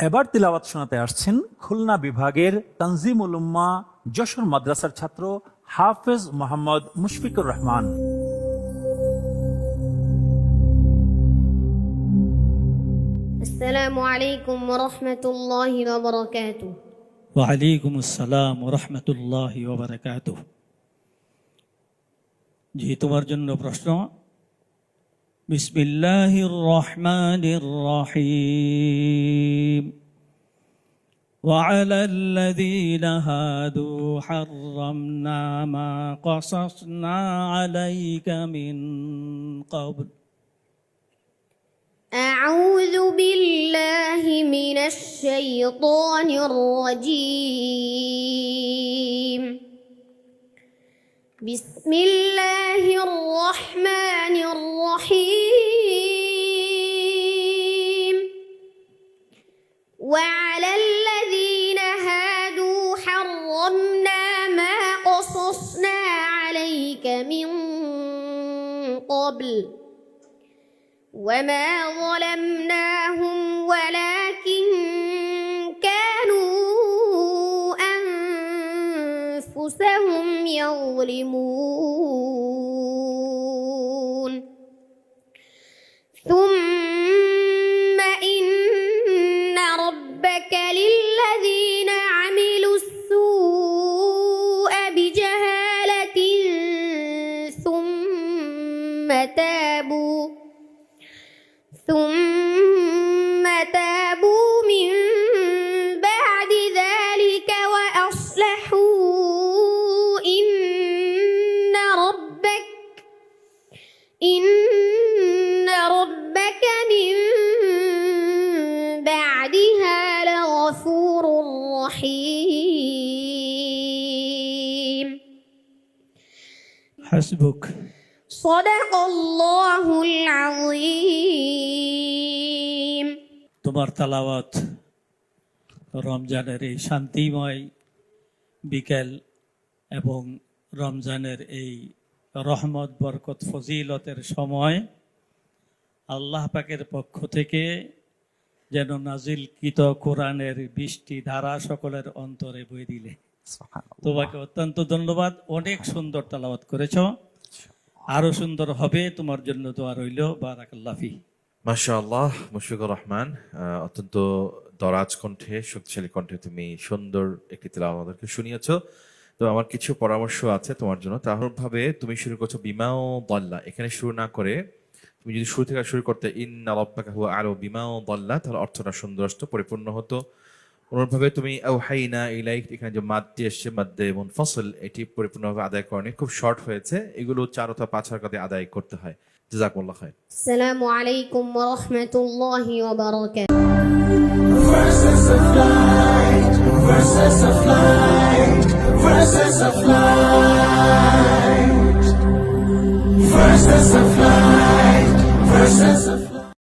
এবার তিলাওয়াত শোনাতে আসছেন খুলনা বিভাগের তানজিমুল উম্মাহ যশোর মাদ্রাসার ছাত্র হাফেজ মোহাম্মদ মুশফিকুর রহমান। আসসালামু আলাইকুম ওয়া রাহমাতুল্লাহি ওয়া বারাকাতুহু। ওয়া আলাইকুম আসসালাম ওয়া রাহমাতুল্লাহি ওয়া বারাকাতুহু। জি, তোমার জন্য প্রশ্ন। বিসমিল্লাহির রহমানির রহিম। وعلى الذين هادوا حرمنا ما قصصنا عليك من قبل. أعوذ بالله من الشيطان الرجيم. بسم الله الرحمن الرحيم. وعلى الذين هادوا حرمنا ما قصصنا عليك من قبل وما ظلمناهم ولكن كانوا أنفسهم يظلمون. ثم إن ربك للذين عملوا السوء بجهالة ثم تابوا من بعد ذلك وأصلحوا إن ربك من بعدها لغفور رحيم. حسبك. صدق الله العظيم. তোমার তেলাওয়াত রমজানের এই শান্তিময় বিকেল এবং রমজানের এই রহমত বরকত ফজিলতের সময় আল্লাহ পাকের পক্ষ থেকে যেন নাজিলকৃত কোরআনের বৃষ্টি ধারা সকলের অন্তরে বয়ে দিলে। তোমাকে অত্যন্ত ধন্যবাদ। অনেক সুন্দর তেলাওয়াত করেছো, আরো সুন্দর হবে। তোমার জন্য দোয়া রইল। বারাকাল্লাহ ফি। মাশাআল্লাহ, মুশফিকুর রহমান, অত্যন্ত দরাজ কণ্ঠে, শক্তিশালী কণ্ঠে তুমি সুন্দর একটি তেলাওয়াত আমাদেরকে শুনিয়েছো। তো আমার কিছু পরামর্শ আছে তোমার জন্য। তাহলে ভাবে তুমি শুরু করছো বিমাও দল্লা, এখানে শুরু না করে তুমি যদি শুরু থেকে শুরু করতে ইন্না রাব্বাকা হুয়া আ'লামু বিমাও দল্লা, তাহলে অর্থটা সুন্দর আসতো, পরিপূর্ণ হতো। অনুরূপভাবে তুমি আওহাইনা ইলাইক, এখানে যে মাদটি এসছে মাদ্দে মুনফাসিল, এটি পরিপূর্ণভাবে আদায় করেনি, খুব শর্ট হয়েছে। এগুলো 4 অথবা 5 হারকাতে আদায় করতে হয়। জাযাকুমুল্লাহ খাইর। আসসালামু আলাইকুম ওয়া রাহমাতুল্লাহি ওয়া বারাকাতুহু. Verses of light, verses of light, verses of light, verses of light, verses of light.